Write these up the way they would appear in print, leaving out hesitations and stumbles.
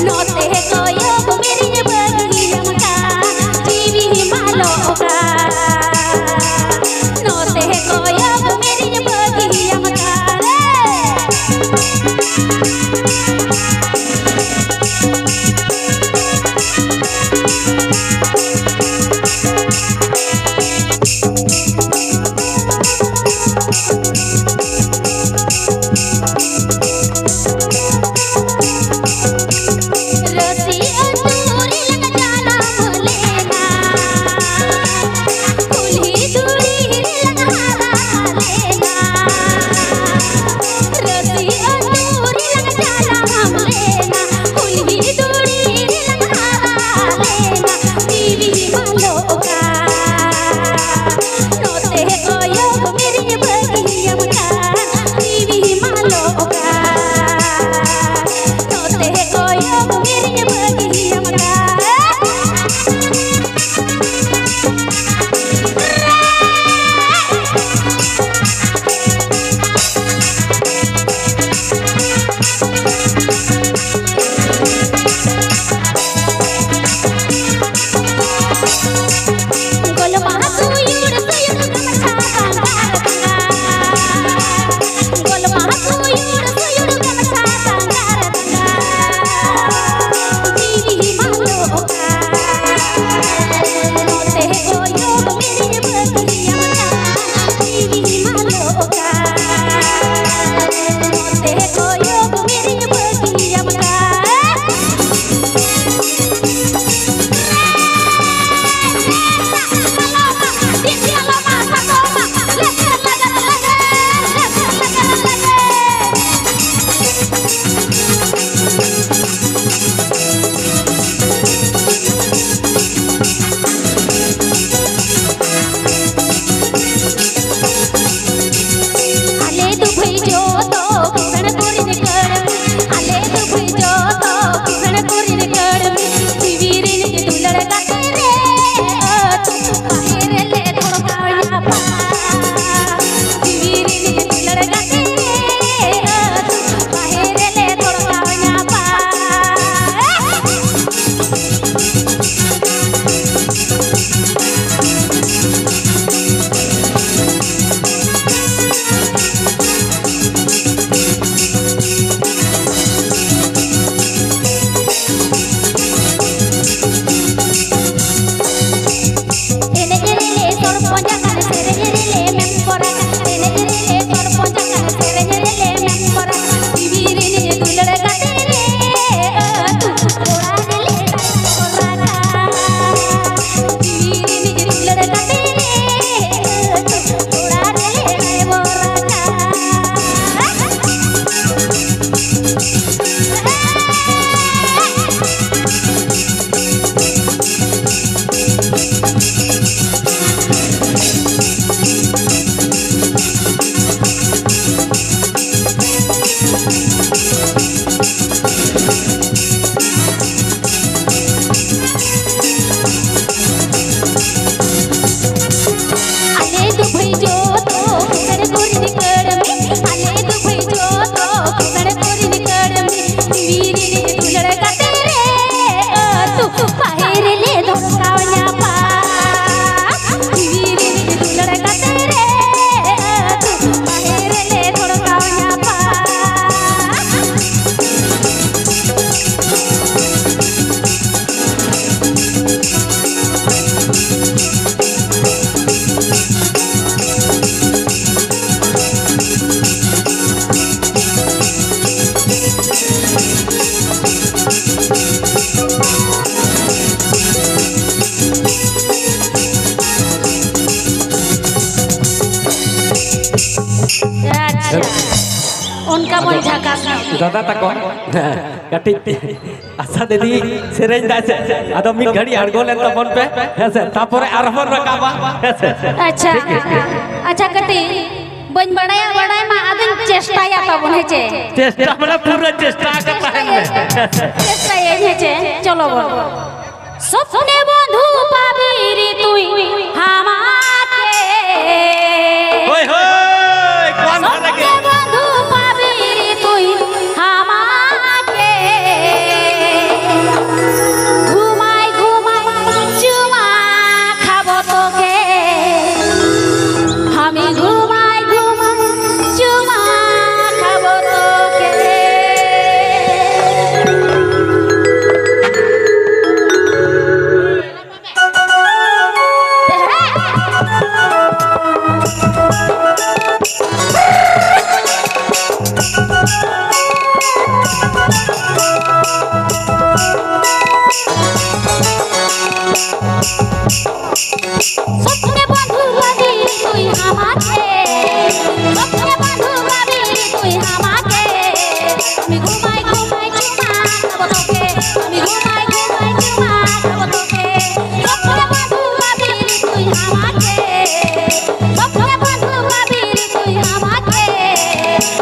नोते कोयो मेरी बगी हमका जीवी मालो का नोते कोयो मेरी बगी हमका उनका मन झकास दादा तक कटी आशा दीदी सेरेंज दा से आदम मी घड़ी अड़गो ले तबन पे हेसे तापरे आरहन रकाबा हेसे अच्छा अच्छा कटी बन बड़ाया बड़ाय मा आदन चेष्टा या तबन हेचे चेष्टा मतलब पूरा चेष्टा करता है चेष्टा ये हेचे चलो बोल सपने बंधु पाबी रे तुई हमाके ओए होय कौन लगे बंधु पाबी रे तुई हमाके খাবো তোকে আমি ঘুমাই ঘুমাই চুমা খাবো তোকে স্বপ্নে বন্ধু পাবি তুই আমাকে স্বপ্নে বন্ধু পাবি তুই আমাকে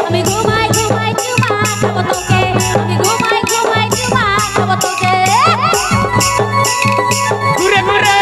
আমি ঘুমাই ঘুমাই চুমা খাবো তোকে আমি ঘুমাই ঘুমাই চুমা খাবো তোকে ঘুরে ঘুরে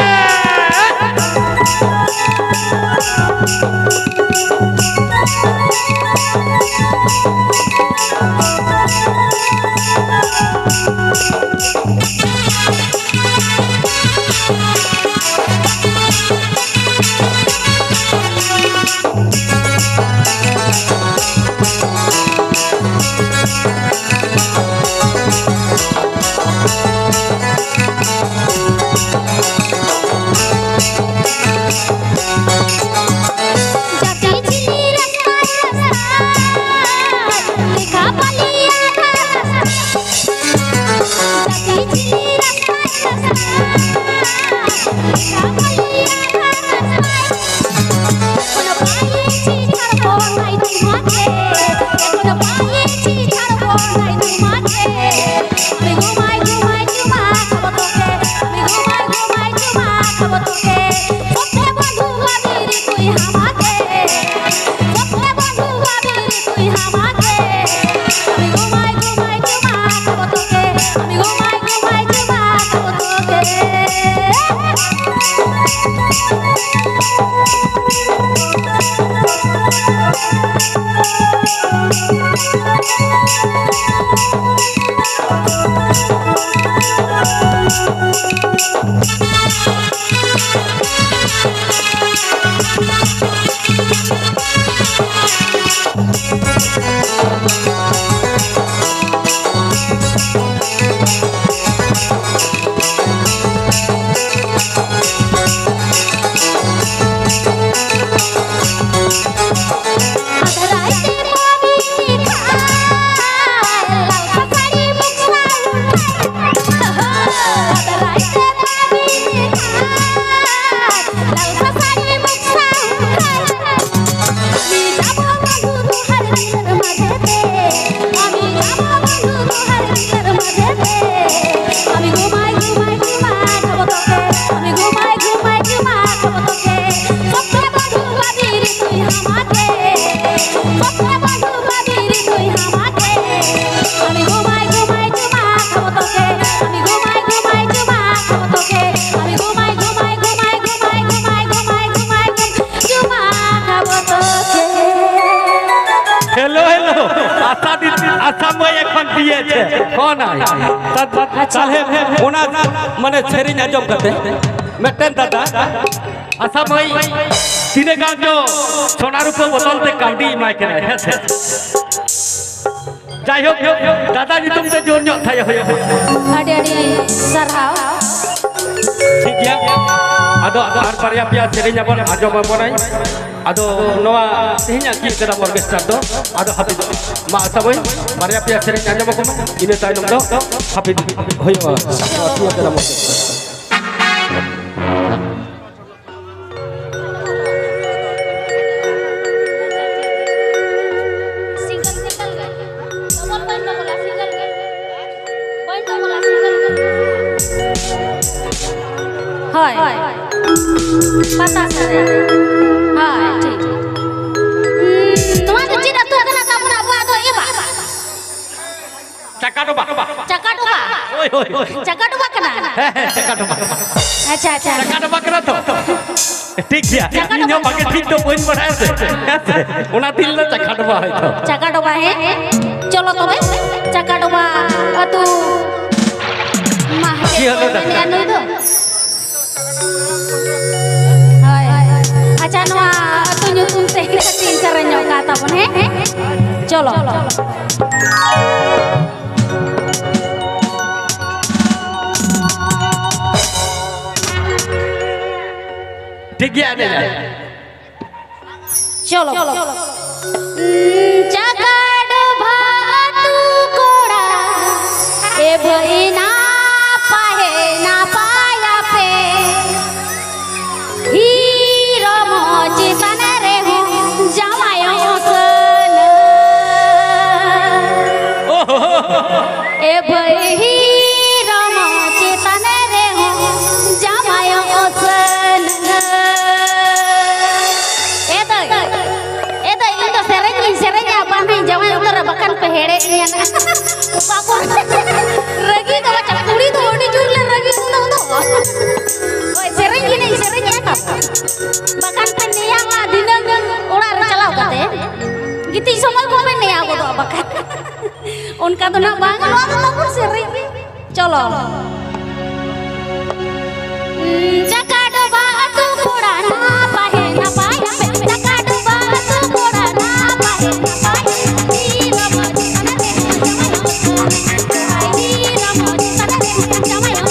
मने छेरी आजम करते मेटन दादा आशा मई तीने गांव जो सोना रूप बोतल ते कांडी माय के है से जाय हो दादा जी तुमसे जोर नो थाय हो अडी अडी सरहाव ठीक गया आदो आर पारिया पिया छेरी जाबन आजम बनाई आदो नवा तेहिया की करा ऑर्केस्ट्रा दो आदो हापी मा आशा मई पारिया पिया छेरी आजम को इने ताइलम दो हापी होइबा साकिया करा ऑर्केस्ट्रा पता सरे हां ठीक तुम्हारे चिदा तो कना कापुना बुआ दो एबा चकाडोबा ओय ओय चकाडोबा कना चकाडोबा अच्छा अच्छा चकाडोबा करा तो ठीक गया इनो बाके ठीक तो बोइन बढ़ाए से ओना दिल ना चकाडोबा है तो चकाडोबा है चलो तो भाई चकाडोबा तू माह के ने दो अच्छा नवा तू nyutum teh kecil caranya kata pun he चलो ठीक है आने चलो चकाडो भातू कोड़ा ए भईना पाहे ना पाया पे हीरो मोची सने रे हो जमायो सन ए भई nya na papa ragi to macam kuri to di jurle ragi to oi sering gini sering apa bahkan penyiang lah dinang ular calau kate gitu semua ko penyiang aku to bahkan उनका तो ना बांग लो sering चलो जकाडो बातु कोड़ा ना पाहे ना पाया जकाडो बातु कोड़ा ना पाहे ना पाया नीला मोजी सनरे जमायो नीला मोजी सनरे जमायो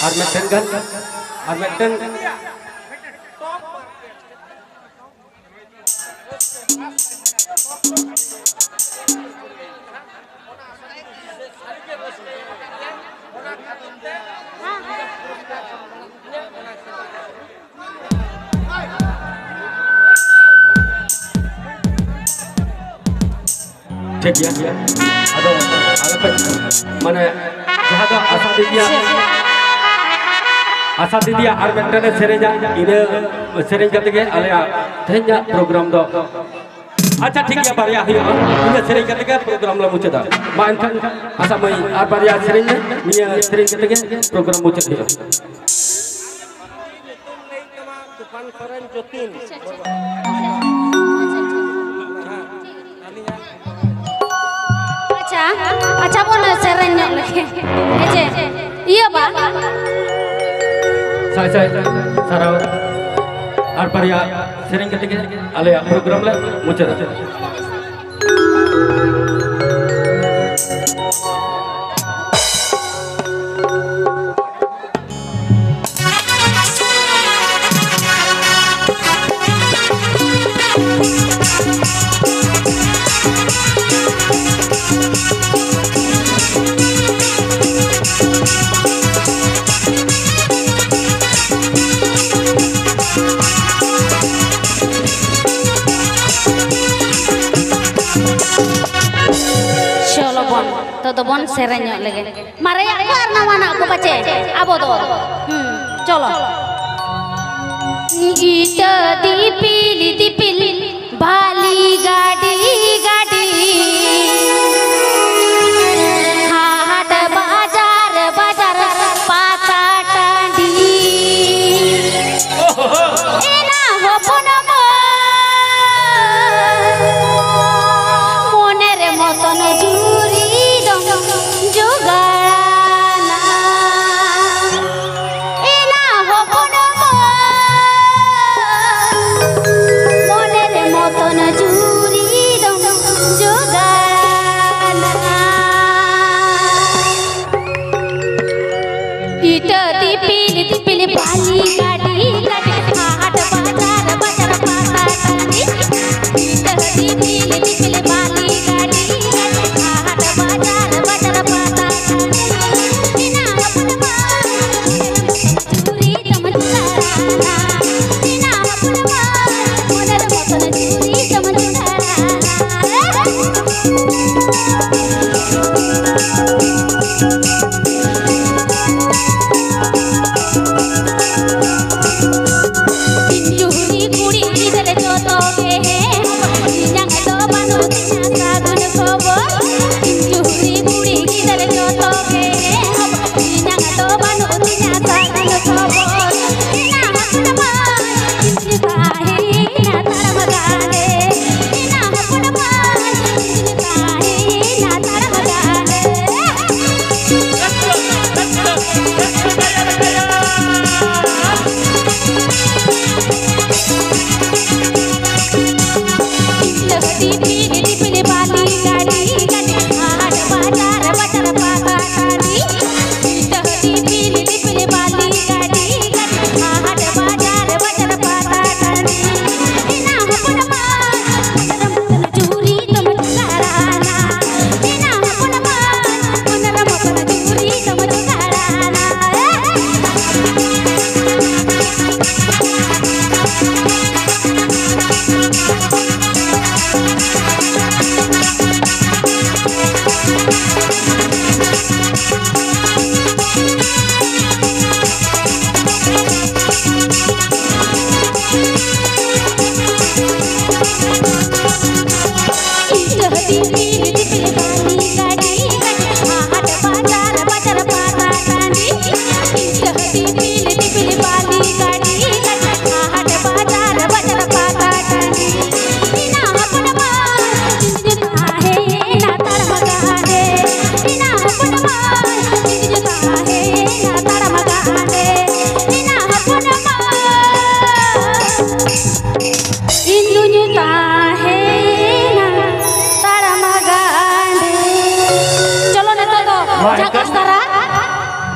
Armatan kan? Armatan. Cek ya. Aduh, alapan mana jaga asal dia. Asal dia Armatan serenya ini sereng kata alaya tehnya program do. Acha ठीक है बारिया ini sereng kata program la mucada. Mainkan asa mai baria serenya ini sereng kata program mucada. Konferen Jotin. Acha pun serenya lagi. Iya, Pak. saya sarau ar paria sering ketika alea program le muncul. तो bon serenya lagi. Mare aku arna mana aku baca. Abo to. Cholo. Ita dipil bali gadi gadi. Hat bazar bazar pata tandi. Ena hopono monere moton juri bali gadi gadi hat bazar bazar pata tandi dipil bali gadi gadi hat bazar bazar pata tandi ina apna churi tamchara ina apna monar moton churi tamchara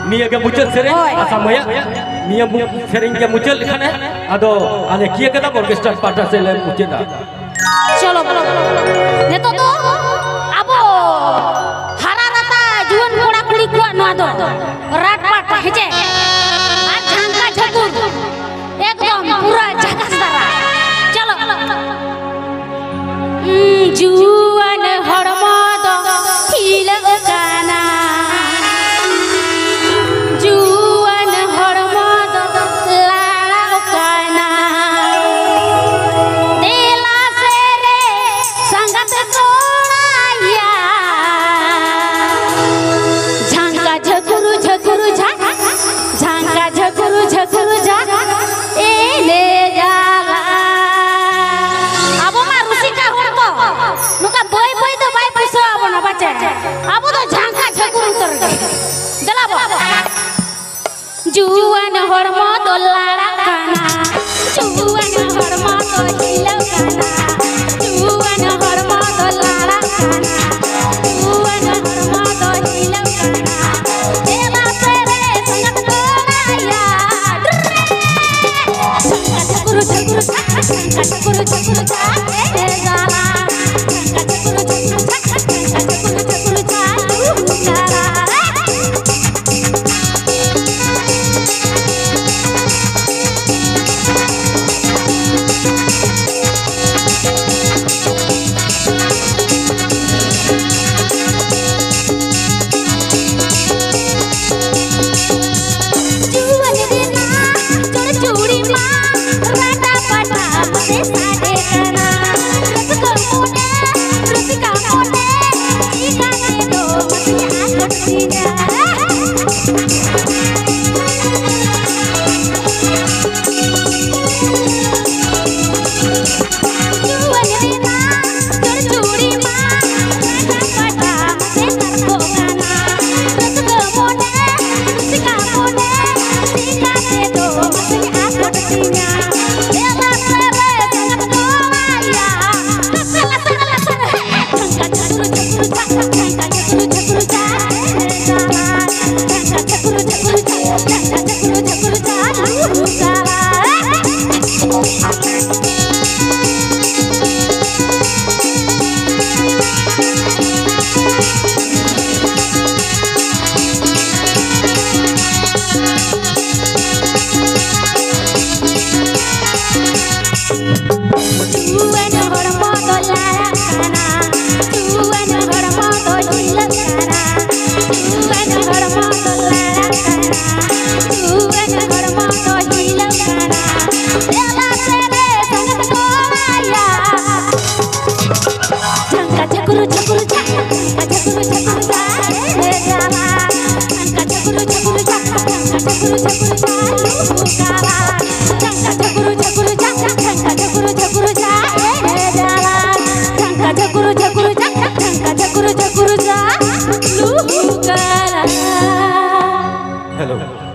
Nia ke muncul sering sama ya. Nia sering ke muncul kan ya. Ado ane kia kita orkestra pada selain muncul dah. Cholo. Neto to abo hararata juan kora kuli kuat no ado. Rat pat heje. Ajangka jagur. Ekdom pura jagas dara. Cholo. Juan hormo do hilang kana. जुआन हरमो तो लाड़ा काना जुआन हरमो तो हिलौ काना जुआन हरमो तो लाड़ा काना जुआन हरमो तो हिलौ काना देवा तेरे संगत कोराया संका चकुरु चकुरु संका चकुरु चकुरु जाए जाला संका चकुरु चकुरु संका चकुरु चकुरु जाला Hello.